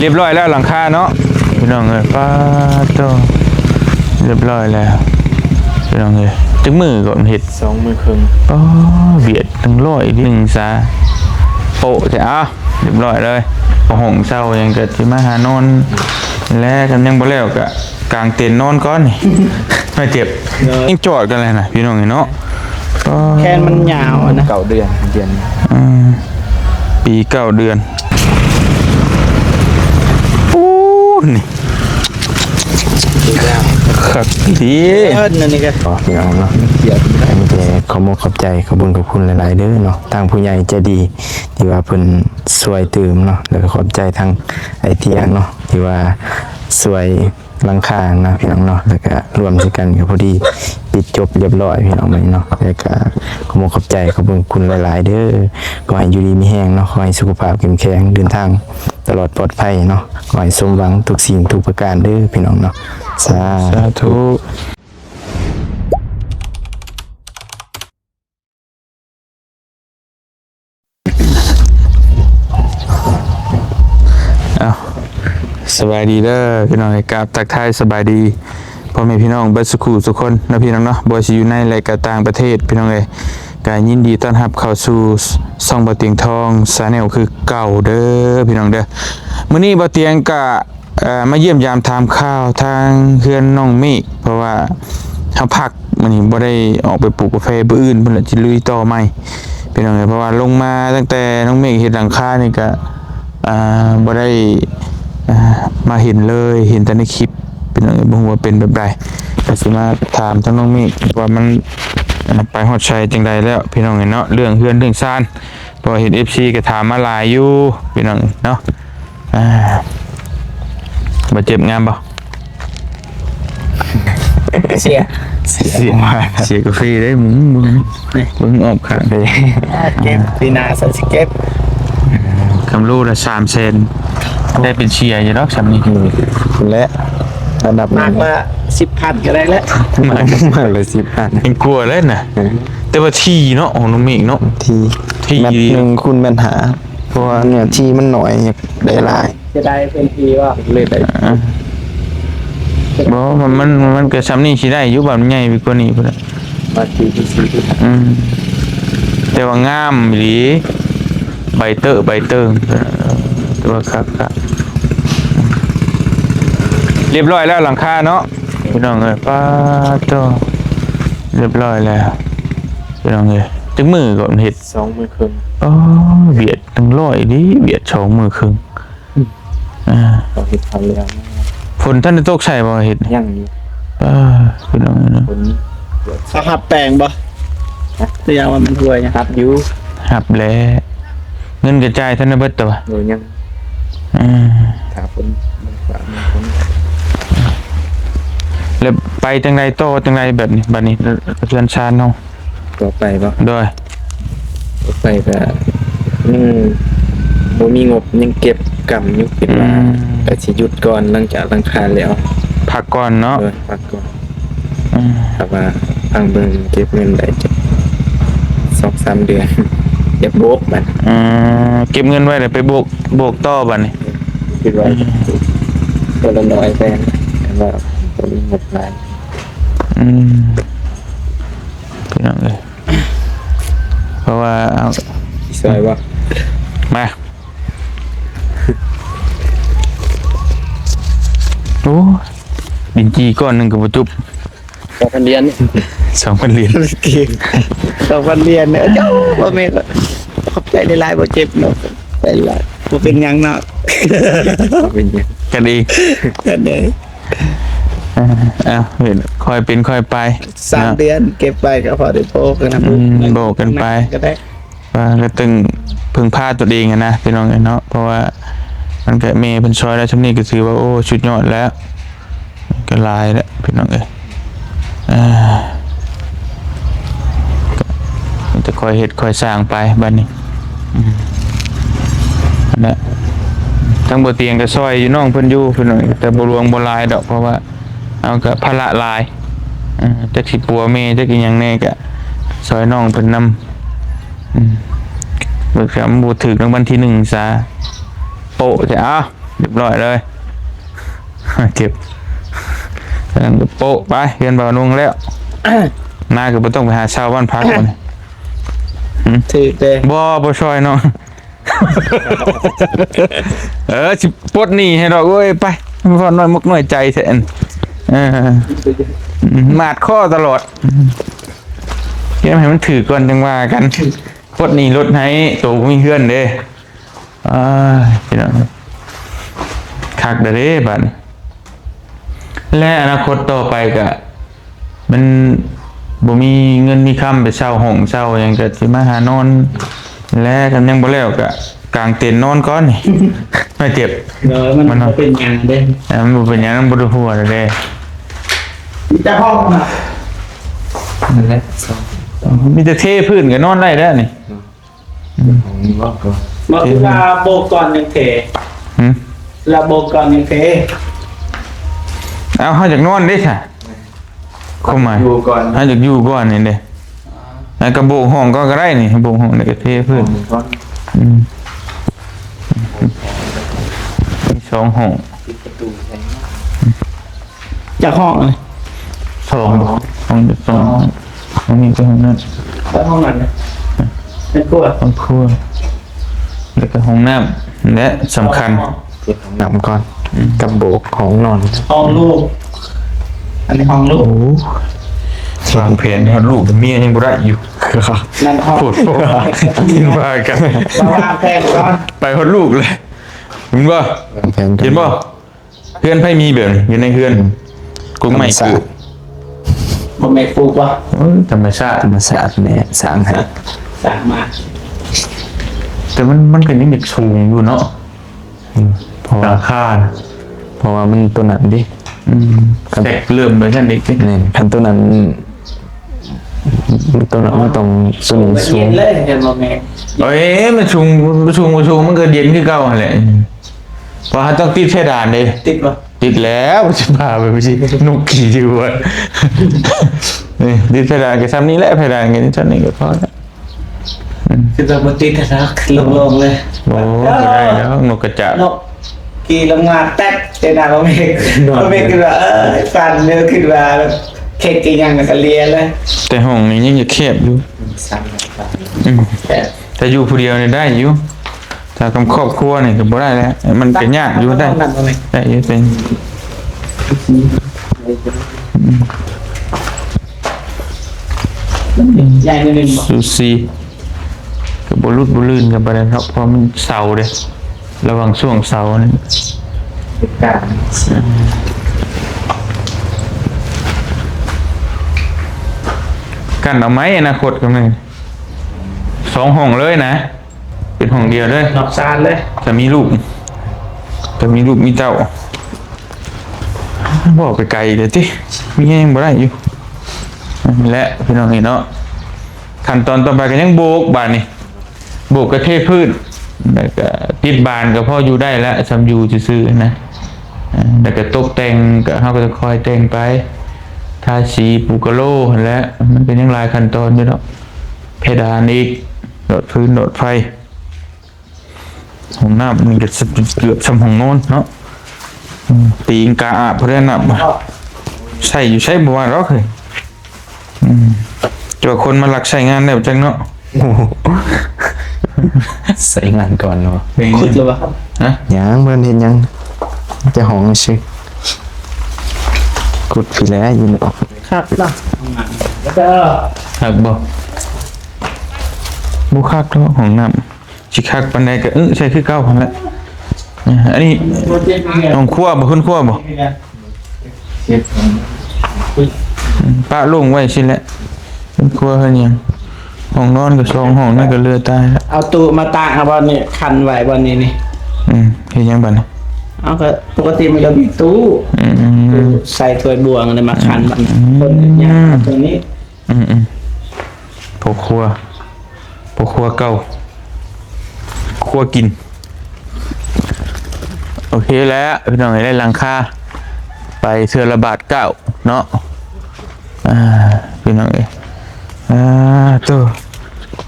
รียบร้อยแล้วหลังคาเนาะพี่น้องเอ้ยป้าโตเรียบร้อยแล้วพี่น้องเอ้ยจังมือก่อนเห็ด2 มือครึ่งป้าเบียดทั้งร้อยหนึ่งซาโปะใช่อ่ะเรียบร้อยเลยพอหงเศร้ายังเกิดที่มาหานอนแล้วกันยังบ่แล้วกะกลางเต็นท์นอนก่อนนี่ ไม่เจ็บยังจอดกันเลยนะพี่น้องเนาะ แคนมันยาวนะ9 เดือนปี9 เดือนปูนี่ขัดดีนั่นนี่ก็พี่น้องเนาะเกียรติได้มีแต่ขอขอบใจขอบคุณหลายๆเด้อเนาะทางผู้ใหญ่ใจดีที่ว่าเพิ่นช่วยเติมเนาะแล้วก็ขอบใจทางไอเทียงเนาะที่ว่าช่วยหลังคานะพี่น้องเนาะแล้วก็รวมกันก็พอดีปิดจบเรียบร้อยพี่น้องเนาะแล้วก็ขอบใจขอบคุณหลายๆเด้อขอให้อยู่ดีมีแรงเนาะขอให้สุขภาพเข้มแข็งเดินทางตลอดปลอดภัยเนาะขอให้สมหวังทุกสิ่งทุกประการเด้อพี่น้องเนาะสาธุสบายดีเด้อพี่น้องกราบทักทายสบายดีพ่อแม่พี่น้องเบิดสุขุทุกคนนะพี่น้องเนาะบ่ว่าสิอยู่ในและก็ต่างประเทศพี่น้องก็ยินดีต้อนรับเข้าสู่ช่องบ่เตียงทองชาแนลคือเก่าเด้อพี่น้องเด้อมื้อนี้บ่เตียงก็มาเยี่ยมยามถามข่าวทางเฮือนน้องเมฆเพราะว่าเฮาพักมื้อนี้บ่ได้ออกไปปลูกกาแฟบื้ออื่นเพิ่นละสิลุยต่อใหม่พี่น้องเพราะว่าลงมาตั้งแต่น้องเมฆเฮ็ดหลังคานี่ก็บ่ได้มาเห็นเลยเห็นแต่ในคลิปเป็นอะไรบ่ฮู้ว่าเป็นแบบใดก็สิมาถามทั้งน้องเมฆว่ามันไปฮอดชัยจังใดแล้วพี่น้องเนาะเรื่องเฮือนเรื่องซ่านเพราะเห็น FC ก็ถามมาหลายอยู่พี่น้องเนาะบ่เจ็บงามบ่เสียกาแฟได้มึงออกข้างได้เก็บปีนาสักเก็บคำรู้ละ300,000ได้เป็นเชียร์อยู่ดอกซ้ำนี่และระดับมากละ10,000ก็ได้แล้วมากเลย10,000ยังกลัวเลยน่ะแต่ว่าที่เนาะของน้องเมฆเนาะที่แมตนึงคุณปัญหาเพราะว่าเนี่ยที่มันหน่อยอยากได้หลายจะได้เป็นทีว่าเลยได้บ่มันก็ซ้ำนี่สิได้อยู่แบบใหญ่ไปกว่านี้พุ่นน่ะมาที่แต่ว่างามอีหลีใบเตอร์ตัวครับเรียบร้อยแล้วหลังคาเนาะพี่น้องเอ้ยป้าโตเรียบร้อยแล้วพี่น้องเอ้ยจังมือก่อนเฮ็ด2 มือครึ่งอ๋อเบียดทั้งร้อยดิเบียด2 มือครึ่งก็เฮ็ดทันแล้วฝนท่านได้ตกใส่บ่เฮ็ดยังอยู่พี่น้องเนาะฝนสหับแปลงบ่ตัวอย่างว่ามันรวยครับอยู่หับแล้วเงินกระจายท่านได้เบิดตัวโดยยังครับฝนแล้วไปจังไดโตจังไดแบบนี้บัดนี้เรือนชานเนาะต่อไปบ่ด้วยต่อไปก็บ่มีงบยังเก็บกำอยู่คิดว่าก็สิหยุดก่อนหลังจากหลังคาแล้วพักก่อนเนาะพักก่อนครับว่าฟังเบิ่งเก็บเงินได้จัก 2-3 เดือนอย่าโบกบัดเก็บเงินไว้เดี๋ยวไปโบกต่อบัดนี้คิดว่าตัวละน้อยแพงแต่ว่าตัวนี้หมดหลายพี่น้องเอ้ยเพราะว่าเอาซอยบ่มาโอ้ดินจีก้อนนึงก็บ่จุบ2,000 เหรียญ2,000 เหรียญเก่ง2,000 เหรียญเจ้าบ่แม่นขอบใจหลายๆบ่เจ็บเนาะไปหลายบ่เป็นหยังเนาะเป็นหยังกันเองกันเองเห็นค่อยเป็นค่อยไป3 เดือนเก็บไปก็พอได้โบกันนะโบกันไปก็ได้ก็ตึงพึ่งพาตัวเองนะพี่น้องเนาะเพราะว่ามันก็เมย์เป็นซอยแล้วชั้นนี้ก็ถือว่าโอ้ชุดยอดแล้วก็ลายแล้วพี่น้องมันจะคอยเห็ดคอยสร้างไปบ้านนี้นะทั้งบ่เตียงก็ซอยอยู่น้องเพิ่นอยู่พี่น้องแต่บ่รวงบ่ลายดอกเพราะว่าเอาก็ภาระลายจักสิปัวเมย์จักอีหยังแน่ก็ซอยน้องเพิ่นนำเบิกคำบูถึกรางวัลที่1ซะโปะจะ เรียบร้อยเลยเก็บแล้วก็โปะไปเรียนบ่าวนุ่งแล้วมาก็บ่ต้องไปหาเช่าบ้านพักก่อน ถือเด้ บ่ช่วยเนาะ สิปลดหนี้ให้ดอกเว้ยไปพอน้อยมกน้อยใจแท้อันมาดข้อตลอดเก็บให้มันถือก่อนจังว่ากันปลดหนี้รถให้โตมีเพื่อนเด้พี่น้องคักเด้บัดนี้และอนาคตต่อไปก็มันบ่มีเงินมีคำไปเช่าห้องเช่าหยังก็สิมาหานอนและกันยังบ่แล้วก็กางเต็นท์นอนก่อนนี่ ไม่เจ็บ มันเป็นหยังเด้ มันบ่เป็นหยังมันบ่ได้หัวเด้ จะห้องน่ะ นั่นแหละ มีแต่เทพื้นก็นอนได้แล้วนี่ ของนี่ว่าก็ มาคือลาโบก่อนยังเท หึ ลาโบก่อนยังเท เอาเฮาจากนอนเด้ซะเข้ามา อยู่ก่อน เฮาจากอยู่ก่อนนี่เด้แล้วก็โบกห้องก็ได้นี่โบกห้องแล้วก็เทพื้น ก่อน มีสองห้อง ปิดประตูใส่ จากห้องเลย สองห้องสองห้องนี้ก็ห้องนั้น แล้วห้องนั้นเนี่ยเป็นกลัว ห้องครัวแล้วก็ห้องน้ำและสำคัญ เก็บของนำก่อนกับโบกของนอน ห้องลูก อันนี้ห้องลูก วางแผนให้ลูกเมียยังบ่ได้อยู่ นั่นห้อง พูดโอ้ยินว่ากัน มาวางแผนก่อน ไปฮอดลูกเลยเห็นบ่ วางแผนกั เห็นบ่เพื่อนไผมีแบบนี้อยู่ในเฮือนกุ้งใหม่กู ผมไม่ปลูกวะ ธรรมชาติ ธรรมศาสตร์แน่สร้างให้ สั่งมา แต่มันก็ยังเด็กสูงอยู่เนาะ เพราะ รา ว่า คาน่ะ เพราะว่ามันตัวนั้นดิ แตกเริ่มเลยท่านเด็กนี่ นี่คันตัวนั้นตัวนั้นมันต้องสูงสู เย็ ง นเลยเห็นบ่แม่ เอ้ยมันสูงมันก็เย็นคือเก่าหั่นแหละเพราะต้องติดเพดานเด้ ติดปะ ติดแล้วจะพาไปไม่ใช่นกขี่อยู่อ่ะนี่ติดเพดานกับซ้ำนี้แหละเพดานกันซ้ำนี้ก็พอแล้ว คือแบบมันติดนะลงเลย โอ้ก็ได้แล้วนกกระจาบ นกขี่ลงมาแตกเจนาบ่แม่บ่แม่คือว่าฟันเนื้อขึ้นมาเค้กกินยังกับเลียเลย แต่ห้องนี้ยังจะแคบอยู่ สั่ง อืม แต่ ถ้าอยู่ผู้เดียวเนี่ยได้อยู่ถ้าทำครอบครัวเนี่ยก็บ่ได้แล้วมันก็ยากอยู่ได้ นั่นบ่แม่ ได้อยู่เป็น ใหญ่นิดนึงบ่ ซูซีกับบรุษบุลื่นกับอะไรครับเพราะมันเสาเด้ระหว่างช่วงเสานี่ การ กันเอาไหมอนาคตกันเลยสองห้องเลยนะ เป็นห้องเดียวเลย นอกซานเลย จะมีลูกมีเจ้าบอกไปไกลเดี๋ยวที่มียังบ่ได้อยู่และพี่น้องเห็นเนาะขั้นตอนต่อไปก็ยังโบกบานนี่โบกกระเทพื้นแล้วก็ติดบานก็พออยู่ได้แล้วซำอยู่ซื่อๆนะแล้วก็ตกแต่งก็เฮาก็จะคอยแต่งไปทาสีปูกะโลและมันเป็นยังหลายขั้นตอนอยู่เนาะเพดานอีกโดดพื้นโดดไฟห้องน้ำมันก็เกือบสำห้องนอนเนาะตีนกาอาบเพื่อนนับใช่อยู่ใช้บัวเราเคยเจอคนมาหลักใช้งานแล้วจังเนาะ ใส่งานก่อนเนาะ ขุดเลยบ่ ฮะ ยังเพิ่นเห็นยังจะห้องชื่อกุดพี่แล้วอยู่เนาะ ครับล่ะแล้วก็ หักบ่บุคักแล้วห้องน้ำชิคักปันใดก็ใช่คือเก้าพันละอันนี้ โปรเจกต์นี่ไง ห้องครัวบ่ขึ้นครัวบ่ เช็ด ป้าลงไว้สิแหละขึ้นครัวเฮ็ดหยังห้องนอนก็สองห้องนั่นก็เรือตายแล้ว เอาตู้มาตั้งครับวันนี้คันไว้วันนี้นี่ เฮ็ดหยังบัดนี้ เอาก็ปกติมันจะมีตู้ อืม ใส่ถ้วยบวงอะไรมาคันมันคนยาตัวนี้ พวกครัวเก่าครัวกินโอเคแล้วพี่น้องได้หลังคาไปเทือละบาท9เนาะพี่น้องตัว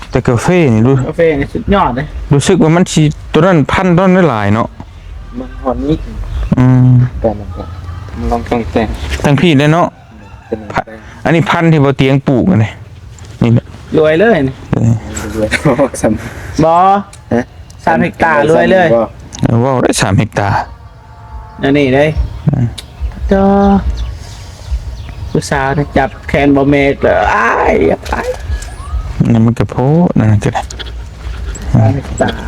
แต่กาแฟนี่ดู กาแฟนี่สุดยอดเลย รู้สึกว่ามันสิตัวนั้นพันต้นได้หลายเนาะ มันหอนนี้ อืม แต่มันก็มันลองต้องแต่ง ทั้งพี่ได้เนาะ เป็น อันนี้พันธุ์ที่บ่เตียงปลูกกันนี่นี่แหละ รวยเลยนี่ ด้วยสำ บ่3 เฮกตาร์รวยเลย ว้าวได้3 เฮกตาร์ อันนี้เลยจ้าผู้สาวจับแขนบ่เมกเลยอ้ายอย่าไป นั่นมันก็โพดนั่นก็ได้ 3 เฮกตาร์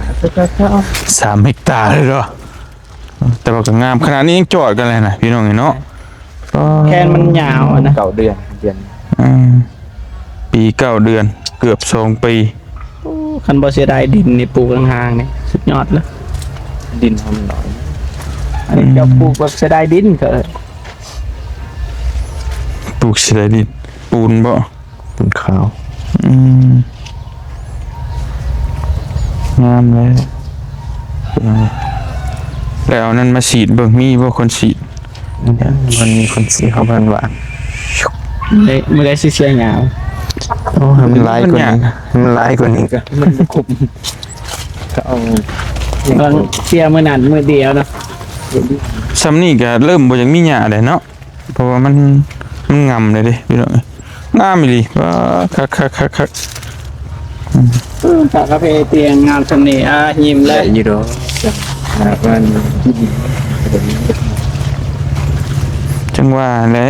ก็ 3 เฮกตาร์เลยเหรอแต่ว่าก็งามขนาดนี้ยังจอดกันเลยนะพี่น้องเนาะก็ แขนมันยาวอะนะ เก่าเดือน ปี9 เดือนเกือบ2 ปี คันบ่เสียดายดินนี่ปลูกห่างๆนี่สุดยอดเลย ดินทำหน่อย อันนี้จะปลูกแบบเสียดายดินก็ ปลูกเสยดินปูนบ่ เป็นขาว อืมงามเลยแล้วเอานั่นมาฉีดเบิ่งมีบ่คนฉีด มันมีคนสีเขาพันหวาน เลยไม่ได้เสียงาม โอ้มันร้ายกว่านี้มันร้ายกว่านี้ก็มันคุมก็เอา กำลังเสียมื้อนั้นมื้อเดียวเนาะ ซ้ำนี่ก็เริ่มบ่อยากมีหญ้าแล้วเนาะเพราะว่ามันงำเลยเด้พี่น้องงามอีหลีว้าคัก ตากาแฟเตียงงามสำนี่ยิ้มเล แต่ ย ยูโรมันที่ดิน จังว่าแล้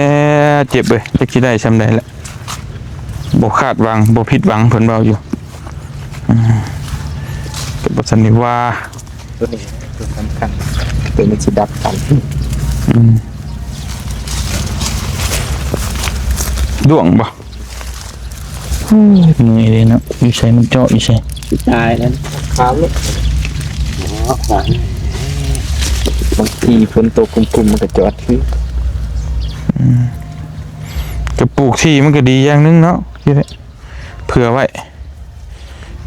วเจ็บเว้ยจักสิได้ซำใดละบ่คาดหวังบ่ผิดหวังเพิ่นเว้าอยู่ก็บ่ทันได้ว่า ตัวนี้ตัวสำคัญตัวมันสิดับกัน ดวงบ่เหนื่อยเลยเนาะอยู่ใส่มันเจาะอยู่ใส่ ตายแล้ว ครับลูกบางทีฝนตกกลุ่มๆมันก็จอดที่ จะปลูกที่มันก็ดีอย่างหนึงเนาะที่ได้เผื่อไว้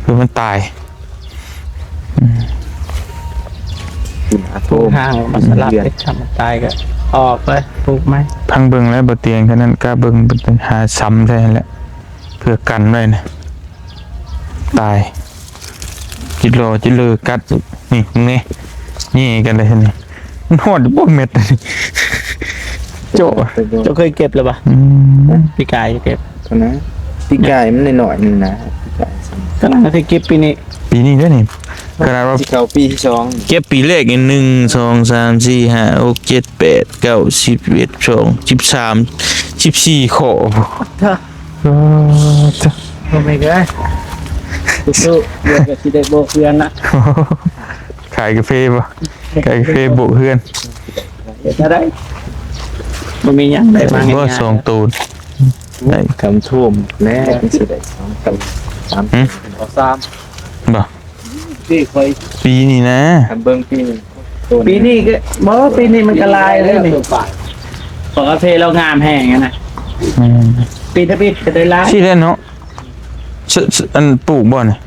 เผื่อมันตาย กินอาโท ปลูก ม ห่างมาสลับไปทำตายก็ออกไปปลูกไหม พังเบิ่งแล้วบ่เตียงเท่านั้นก็เบิ่งเป็นหาซ้ำได้แหละเพื่อกันไว้นะตายจิโลจิเลอกัดนี่ตรงนี้นี่กันเลยนี่มันหอดอยู่บ่เม็ดเลยโจ้ เจ้าเคยเก็บหรือเปล่า พี่กายเก็บ เท่านั้นปีกายมันหน่อยๆนึงนะปีกาย ก็น่าจะเก็บปีนี้ ปีนี้ด้วยนี่ขนาดว่า ที่เขาปีที่สอง เก็บปีเลขอีก1 2 3 4 5 6 7 8 9 10 11 12 13 14ข้อ เธอทำไมกันสู้ๆเดี๋ยวจะได้โบกเพื่อนนะ ขายกาแฟป่ะขายกาแฟโบกเพื่อน เดี๋ยวจะได้มันมีอย่างไรบ้าง ว่าสองตูนได้ คำท่วมแน่เป็นสิได้สองคำสาม เอาซ้ บ่ ำที่เคย ปีนี้นะ คำเบิ้งปีนึงต้ ปีนี้ก็บอกว่าปีนี้มันกระลายเลยนี่ปกติเรางามแห้งนะปีถ้าปีจะได้ลาย ที่เล่นเนาะอันปลูกบ่เนี่ย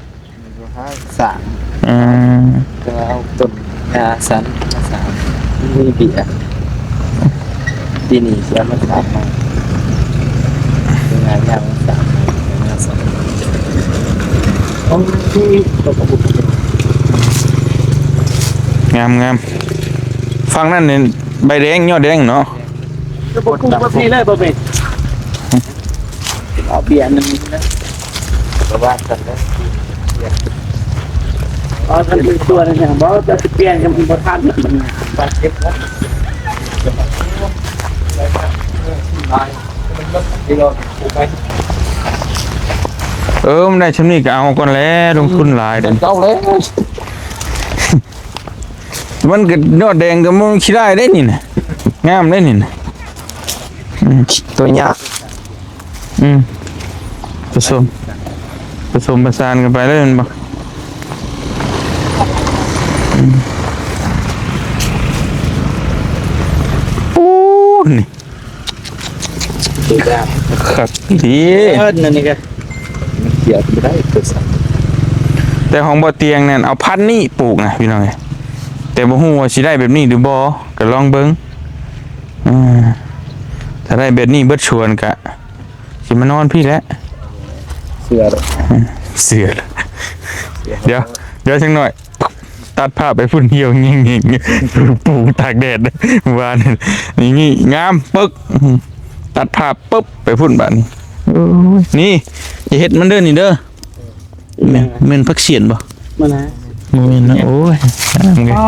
สาม อืม ก็เอาต้นยาสันมาสามมีเบียร์ปีนี้เสียมาสามมาเป็นงานยาวมาสามมาสอง ของที่ตกบุก งามฟังนั่นเนี่ยใบแดงยอดแดงเนาะ จะบุกคุมแบบนี้เลยบ่เป็นเอาเบียร์นึงนะ เพราะว่าสันแล้ว เอาทันทีตัวนึงอย่างบอกจะเปลี่ยนกันเป็นประธานมันบาดเจ็บนะ มันได้ชำนี้ก็เอาก่อนแล้วลงทุนหลายเด้อ เจ้าเลย มันก็ยอดแดงก็มันขี้ได้ได้นี่น่ะงามได้นี่น่ะ ตัวยาก ผสมประสานกันไปเลยมันบ่โอ้นี่ ตัวยาก คักดี นั่นนี่ก็ มันเขียนไม่ได้ตัวสัน แต่ของบ่เตียงนั่นเอาพันธุ์นี่ปลูกนะพี่น้องเอ้ยแต่บ่ฮู้ว่าสิได้แบบนี้หรือบ่ก็ลองเบิ่งถ้าได้แบบนี้เบิดชวนก็สิมานอนพี่แหละ เสือเลย เสือเลยเดี๋ยวจังหน่อย ตัดภาพไปพุ่นเหี่ยวเงี้ยๆปลูกตากแดดวานนี่งามปึ๊กตัดภาพปุ๊บไปพุ่นบัดนี้โอ้ยนี่อย่าเฮ็ดมันเด้อนี่เด้อแม่นพักเสียนบ่ มานะ บ่แม่นนะโอ้ย อ๋อ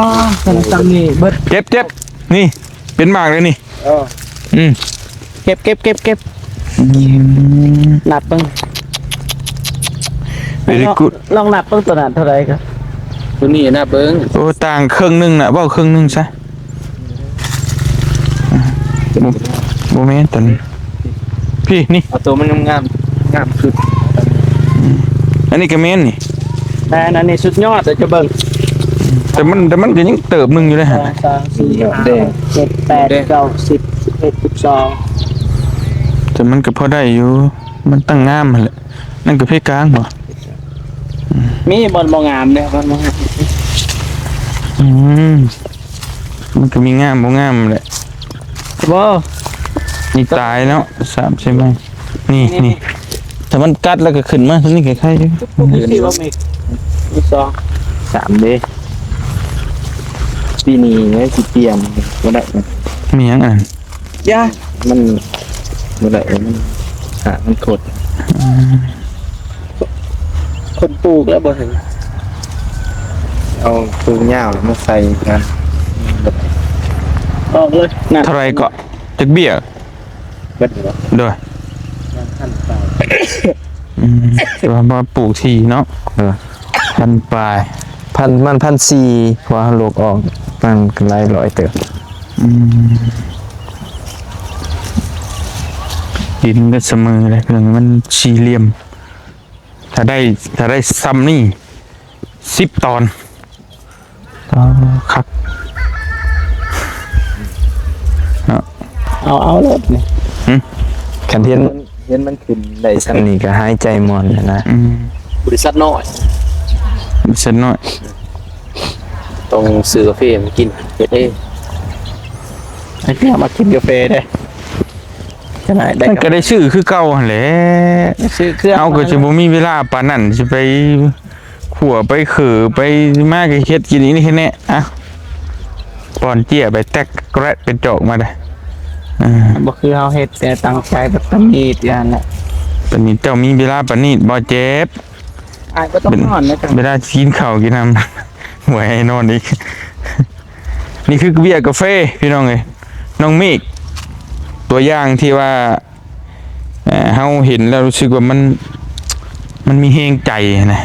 ตังนี่เบิด เจ็บนี่เป็นมากเลยนี่ อืม เก็บนับเบิ่ง very good ลองนับเบิ่งตัวนั้นเท่าไหร่ครับตัวนี้นับเบิ่ง โอ้ต่างครึ่งหนึงน่ะเว้าครึ่งหนึงซะบ่แม่นตอนนี้พี่นี่ เอาตัวมันงามสุด อันนี้ก็แม่นนี่ แต่อันนี้สุดยอดแต่จะเบิ่ง แต่มันก็ยังเติบหนึงอยู่เลยฮะ 2 3 4 5 6 7 8 9 10 11 12 แต่มันก็พอได้อยู่มันตั้งงามหั่นแหละนั่นก็เพกลางบ่ มีบอลบ่งามเด้อบอลบ่งาม อืมมันก็มีงามบ่งามแหละ บ่ นี่ตายแล้ว3ใช่ไหมนี่ถ้ามันกัดแล้วก็ขึ้นมาตัวนี้คล้ายๆอยู่ ที่ว่ามี2 3เด้ปีนี้ไว้สิเปลี่ยนบ่ได้ มีหยังอัน ย่ามันบ่ได้มันมันกดคนปลูกแล้วบ่ถึงเอาปลูกหญ้ามาใส่กันออกเลยน่ะ เท่าไหรก็จักเบี้ย เบิดบ่ เด้อแต่ว่าปลูกที่เนาะพันปลาย 1,400พอโลกออกมันก็หลายร้อยเติบ ดินก็เสมอเลยเรื่องมันสี่เหลี่ยม ถ้าได้ซ้ำนี่10 ตอนครับเนาะ เอาเลยนี่ คันเห็น มันขึ้นได้ อันนี้ก็หายใจมอนนะ บริษัทน้อย เส้นน้อย ต้องซื้อกาแฟมากินเฮ็ดเองไอ้พี่มากินกาแฟได้จะไหนได้ มันก็ได้ชื่อคือเก่าหั่นแหละ ซื้อเครื่อง เอาก็จะบ่มีเวลาปานนั้นสิไปขัวไปเขือไปมาก็เฮ็ดกินนี่แค่นี้อ่ะปอนเจี้ยไปแตกแกระเป็นจอกมาได้ บ่คือเฮาเฮ็ดแต่ตั้งใจแบบตำนี้อย่างนั้นแหละ ปานนี้เจ้ามีเวลาปานนี้บ่เจ็บ อ้ายก็ต้องนอนนะจัง เวลากินข้าวกินน้ำ หวยให้นอนอีก นี่คือเบียร์กาแฟพี่น้องเอ้ยน้องเมฆตัวอย่างที่ว่าเฮาเห็นแล้วรู้สึกว่ามันมีแฮงใจนะ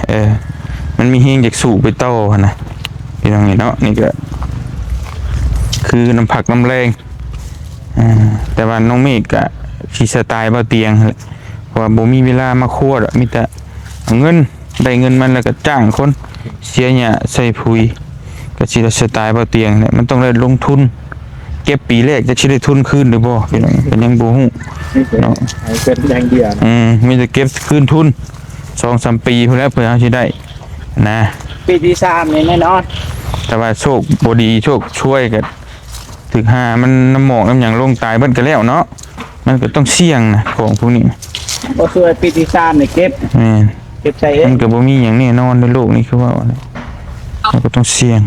มันมีแฮงอยากสู้ไปต่อนะพี่น้องเอ้ยเนาะนี่ก็คือน้ำผักน้ำแรงแต่ว่าน้องเมฆก็สิสไตล์บ่เตียงนั่นแหละเพราะว่าบ่มีเวลามาคั่วดอกมีแต่เอาเงินได้เงินมันแล้วก็จ้างคนเสียหญ้าใส่ปุ๋ยก็สิสไตล์บ่เตียงเนี่ยมันต้องได้ลงทุน เก็บปีแรกจะสิได้ทุนคืนหรือบ่พี่น้องก็ยังบ่ฮู้เนาะ ให้เป็นอย่างเดียวนะ มีแต่เก็บคืนทุน 2-3 ปีพุ่นแล้วเพื่อเฮาสิได้นะ ปีที่3นี่แน่นอน แต่ว่าโชคบ่ดีโชคช่วยก็ถึกหามันน้ำหมอกน้ำหยังลงตายเบิดก็แล้วเนาะมันก็ต้องเสี่ยงนะของพวกนี้ บ่ช่วยปีที่3นี่เก็บ แม่น เก็บใส่เอ มั ง นก็บ่มีหยังแน่นอนในโลกนี้คือว่ามันก็ต้องเสี่ยง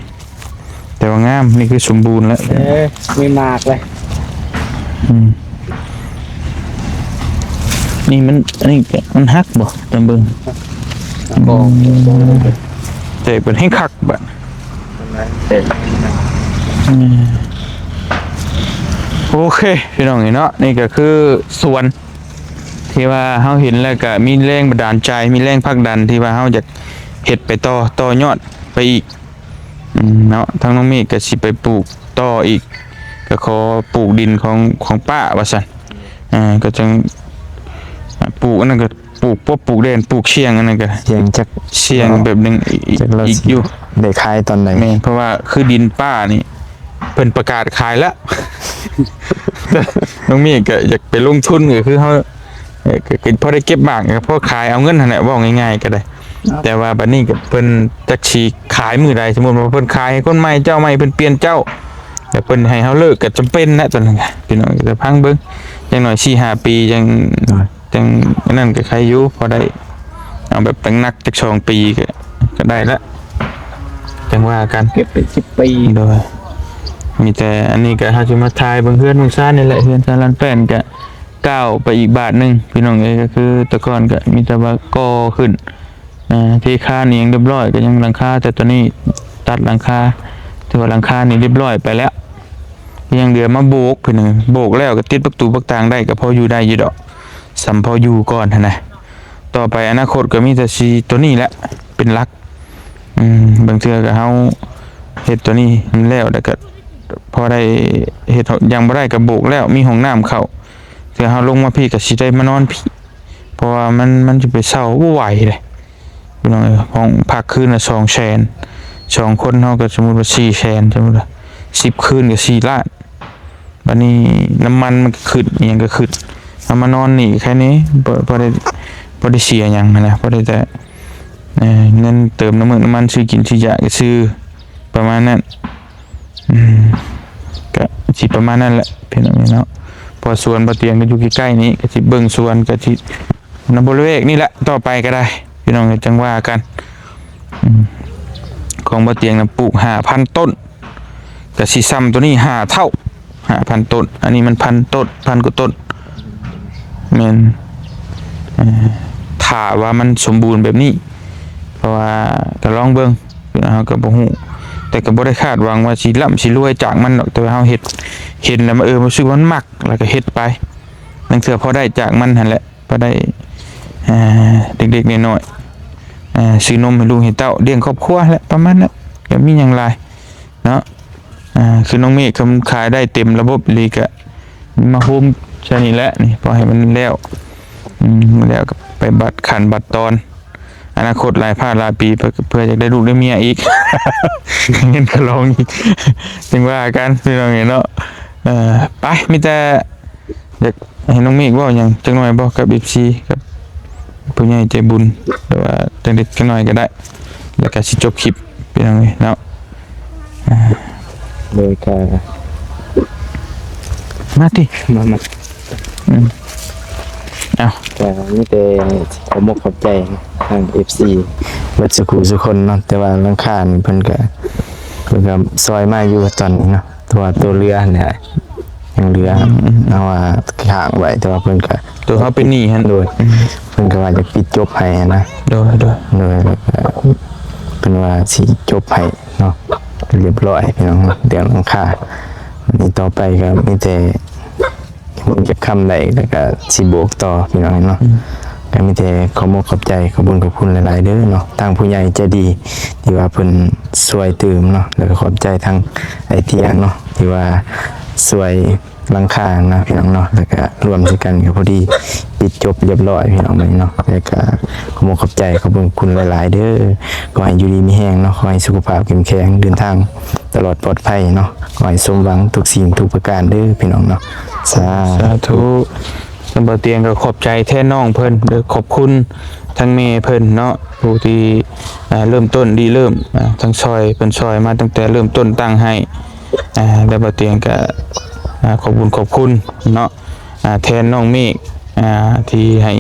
แต่ว่างามนี่คือสมบูรณ์แล้ว มีมากเลย นี่มันอันนี้มันฮักบ่จำเบิ่ง บ่ แต่เป็นให้คักบัด เต็ม โอเคพี่น้องเนาะนี่ก็คือส่วนที่ว่าเฮาเห็นแล้วก็มีแรงบันดาลใจมีแรงผลักดันที่ว่าเฮาอยากเฮ็ดไปต่อยอดไปอีกเนาะทางน้องเมฆก็สิไปปลูกต่ออีกก็ขอปลูกดินของป้าว่าซั่นก็จังปลูกอันนั้นก็ปลูกปุ๊บปลูกเด่นปลูกเชียงอันนั้นก็ เสียงจัก เชียงแบบหนึงอีกอยู่ ได้ขายตอนไหน แม่นเพราะว่าคือดินป้านี่เพิ่นประกาศขายแล้ว น้องเมฆก็อยากไปลงทุนก็คือเขาก็พอได้เก็บมากก็พอขายเอาเงินนั่นแหละว่าง่ายๆก็ได้ แต่ว่าบัดนี้ก็เพิ่นจักสิขายมื้อใดสมมุติว่าเพิ่นขายให้คนใหม่เจ้าใหม่เพิ่นเปลี่ยนเจ้าแต่เพิ่นให้เฮาเลิกก็จำเป็นนะตอนนั้นก็พี่น้องจะพังเบิ่งอย่างน้อย 4-5 ปีจังอันนั้นก็ใครอยู่พอได้เอาแบบตั้งนักจัก2 ปีก็ได้ละ จังว่ากัน เก็บเป็น10 ปี โดยมีแต่อันนี้ก็เฮาสิมาทายเบิ่งเฮือนของซ่านนี่แหละเฮือนซ่านลันแป้นก็ก้าวไปอีกบาทหนึงพี่น้องเอ้ยก็คือแต่ก่อนก็มีแต่ว่าก่อขึ้นที่คานี่ยังเรียบร้อยก็ยังหลังคาแต่ตอนนี้ตัดหลังคาถือว่าหลังคานี่เรียบร้อยไปแล้วยังเหลือมาโบกพี่น้องโบกแล้วก็ติดประตูประต่างได้ก็พออยู่ได้อยู่ดอกสำพออยู่ก่อนหั่นน่ะต่อไปอนาคตก็มีแต่สิตัวนี้แหละเป็นหลักบางเทื่อก็เฮาเฮ็ดตัวนี้มันแล้วก็พอได้เฮ็ดยังบ่ได้ก็โบกแล้วมีห้องน้ำเข้าเทื่อเฮาลงมาพี่ก็สิได้มานอนพี่เพราะว่ามันจะไปเช่าบ่ไหวเลยพี่น้องห้องพักคืนละ200,000 2คนเฮาก็สมมุติว่า400,000สมมุติว่า10คืนก็4ล้านบัดนี้น้ำมันมันก็ขึ้นอิหยังก็ขึ้นเอามานอนนี่แค่นี้บ่ได้เสียหยังนะบ่ได้แต่เงินเติมน้ำมันซื้อกินซื้อยาก็ซื้อประมาณนั้นก็สิประมาณนั้นแหละพี่น้องเนาะพอสวนบ่เตียงก็อยู่ใกล้ๆนี้ก็สิเบิ่งสวนก็สินำบริเวณนี่แหละต่อไปก็ได้พี่น้องจังว่ากันของบ่เตียงน่ะปลูก5,000 ต้นก็สิซ้ำตัวนี้5 เท่า 5,000 ต้นอันนี้มัน1,000 ต้น1,000 กว่าต้นแม่นถ้าว่ามันสมบูรณ์แบบนี้เพราะว่าก็ลองเบิ่งเฮาก็บ่ฮู้แต่ก็บ่ได้คาดหวังว่าสิร่ำสิรวยจากมันดอกแต่ว่าเฮาเห็นแล้วมันรู้สึกว่ามันมักแล้วก็เฮ็ดไปนั่นคือพอได้จากมันหั่นแหละพอได้เด็กๆน้อยๆซื้อนมให้ลูกให้เต้าเลี้ยงครอบครัวแหละประมาณนั้นก็มีหยังหลายเนาะคือน้องเมฆขายได้เต็มระบบเลยก็มาโฮมใช่นี่แหละนี่พอให้มันแล้วแล้วก็ไปบัตรขันบัตรตอนอนาคตหลายปีเพื่อจะได้ลูกได้เมียอีก เงินก็ลองอีกถึงว่ากันพี่น้องเนาะไปมีแต่อยากให้น้องเมฆว่าอย่างจังหน่อยบอกกับFCกับผู้ใหญ่ใจบุญหรือว่าจังเด็กจังหน่อยก็ได้แล้วก็สิจบคลิปพี่น้องเนาะโดยการ มาติมาเอาแต่มีแต่ขอมกขอบใจทาง FC วัดสุขุสุคนเนาะแต่ว่าหลังคาเพิ่นก็ซอยมาอยู่ตอนนี้เนาะตัวเรือเนี่ยยังเรือเอาว่าข้างไว้แต่ว่าเพิ่นก็ตัวเขาเป็นหนี้หั่นโดยเพิ่นก็ว่าจะปิดจบให้นะโดยเพิ่นว่าสิจบให้เนาะเรียบร้อยพี่น้องเดี๋ยวหลังคาวันนี้ต่อไปก็มีแต่ผมจะคำใดแล้วก็สิโบกต่อพี่น้องเนาะก็มีแต่ขอมขอบใจขอบคุณหลายๆเด้อเนาะทางผู้ใหญ่ใจดีที่ว่าเพิ่นช่วยตื่มเนาะแล้วก็ขอบใจทางไอเทียเนาะที่ว่าช่วยหลังคานะพี่น้องเนาะแล้วก็รวมกันก็พอดีปิดจบเรียบร้อยพี่น้องเนาะแล้วก็ขอขอบใจขอบคุณหลายๆเด้อขอให้อยู่ดีมีแรงเนาะขอให้สุขภาพเข้มแข็งเดินทางตลอดปลอดภัยเนาะขอให้สมหวังทุกสิ่งทุกประการเด้อพี่น้องเนาะสาธุสำหรับเตียงก็ขอบใจแท้น้องเพิ่นเด้อขอบคุณทั้งแม่เพิ่นเนาะผู้ที่เริ่มต้นดีเริ่มทั้งซอยเพิ่นซอยมาตั้งแต่เริ่มต้นตั้งให้แล้วบ่เตียงก็ขอบคุณเนาะแทนน้องเมฆที่ให้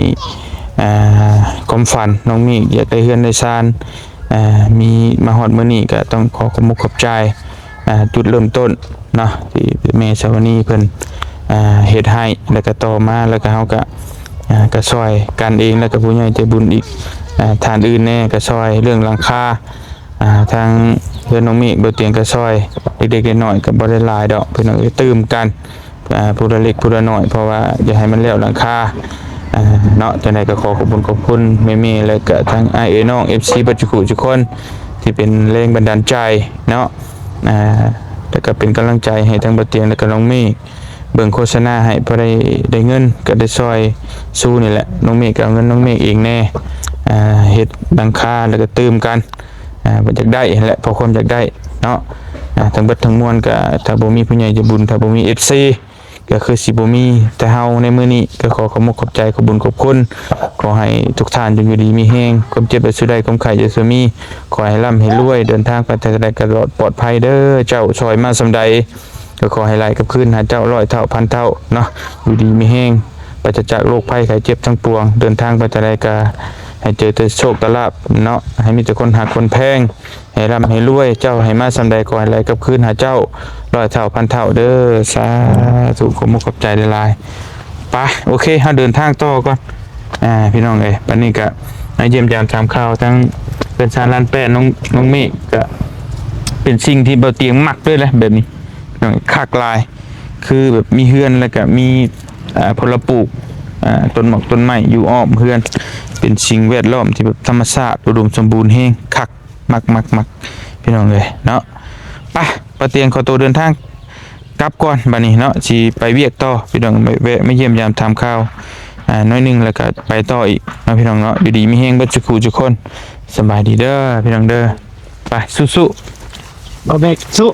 ความฝันน้องเมฆอยากได้เฮือนได้ซานมีมาฮอดมื้อนี้ก็ต้องขอบใจจุดเริ่มต้นเนาะที่แม่ชาวนีเพิ่นเฮ็ดให้แล้วก็ต่อมาแล้วก็เฮาก็ซอยกันเองแล้วก็ผู้ใหญ่ใจบุญอีกทานอื่นแน่ก็ซอยเรื่องหลังคาทางเพื่อนน้องเมฆบ่เตียงก็ซอยเด็กๆน้อยๆก็บ่ได้หลายดอกเพิ่นเอาตื่มกันผู้ละเล็กผู้ละน้อยเพราะว่าอย่าให้มันแล้วหลังคาเนาะจังได๋ก็ขอบคุณแม่ๆแล้วก็ทางอ้ายน้อง FC ปัจจุบันทุกคนที่เป็นแรงบันดาลใจเนาะแล้วก็เป็นกำลังใจให้ทั้งบ่เตียงแล้วก็น้องเมฆเบิ่งโฆษณาให้พอได้เงินก็ได้ซอยสู้นี่แหละน้องเมฆก็เอาเงินน้องเมฆเองแน่เฮ็ดหลังคาแล้วก็ตื่มกันบ่อยากได้แหละเพราะความอยากได้เนาะทั้งเบิดทั้งมวลก็ถ้าบ่มีผู้ใหญ่ใจบุญถ้าบ่มี FC ก็คือสิบ่มีแต่เฮาในมื้อนี้ก็ขอบใจขอบคุณขอให้ทุกท่านอยู่ดีมีแฮงความเจ็บบ่สุดใดความไข้จะมีขอให้ร่ำให้รวยเดินทางไปทางใดก็ปลอดภัยเด้อเจ้าช่วยมาสำใดก็ขอให้ไหลกับคืนหาเจ้า100 เท่าพันเท่าเนาะอยู่ดีมีแฮงปราศจากโรคภัยไข้เจ็บทั้งปวงเดินทางไปทางใดก็ ให้เจอแต่โชคแต่ลาภเนาะให้มีแต่คนหักคนแพงให้ร่ำให้รวยเจ้าให้มาสำใดก่อนอะไรกับคืนหาเจ้าร้อยเท่าพันเท่าเด้อสาธุขอมุขขอบใจหลายๆไปโอเคเฮาเดินทางต่อก่อนพี่น้องเอ้ยบัดนี้ก็มาเยี่ยมยามถามข่าวทั้งเป็นชาลานแป้น้องเมฆก็เป็นสิ่งที่เบาเตียงมักด้วยแหละแบบนี้น้องคักลายคือแบบมีเฮือนแล้วก็มีผลปลูกต้นหมอกต้นไม้อยู่อ้อมเฮือนเป็นสิ่งแวดล้อมที่แบบธรรมชาติอุดมสมบูรณ์แฮงคักมักพี่น้องเลยเนาะไปปะเตียงขอตัวเดินทางกลับก่อนบัดนี้เนาะสิไปเวียกต่อพี่น้องแวะมาเยี่ยมยามถามข่าวน้อยหนึงแล้วก็ไปต่ออีกนะพี่น้องเนาะอยู่ดีมีแฮงเบิดทุกคู่ทุกคนสบายดีเด้อพี่น้องเด้อไปสู้ๆ เอาเบกสู้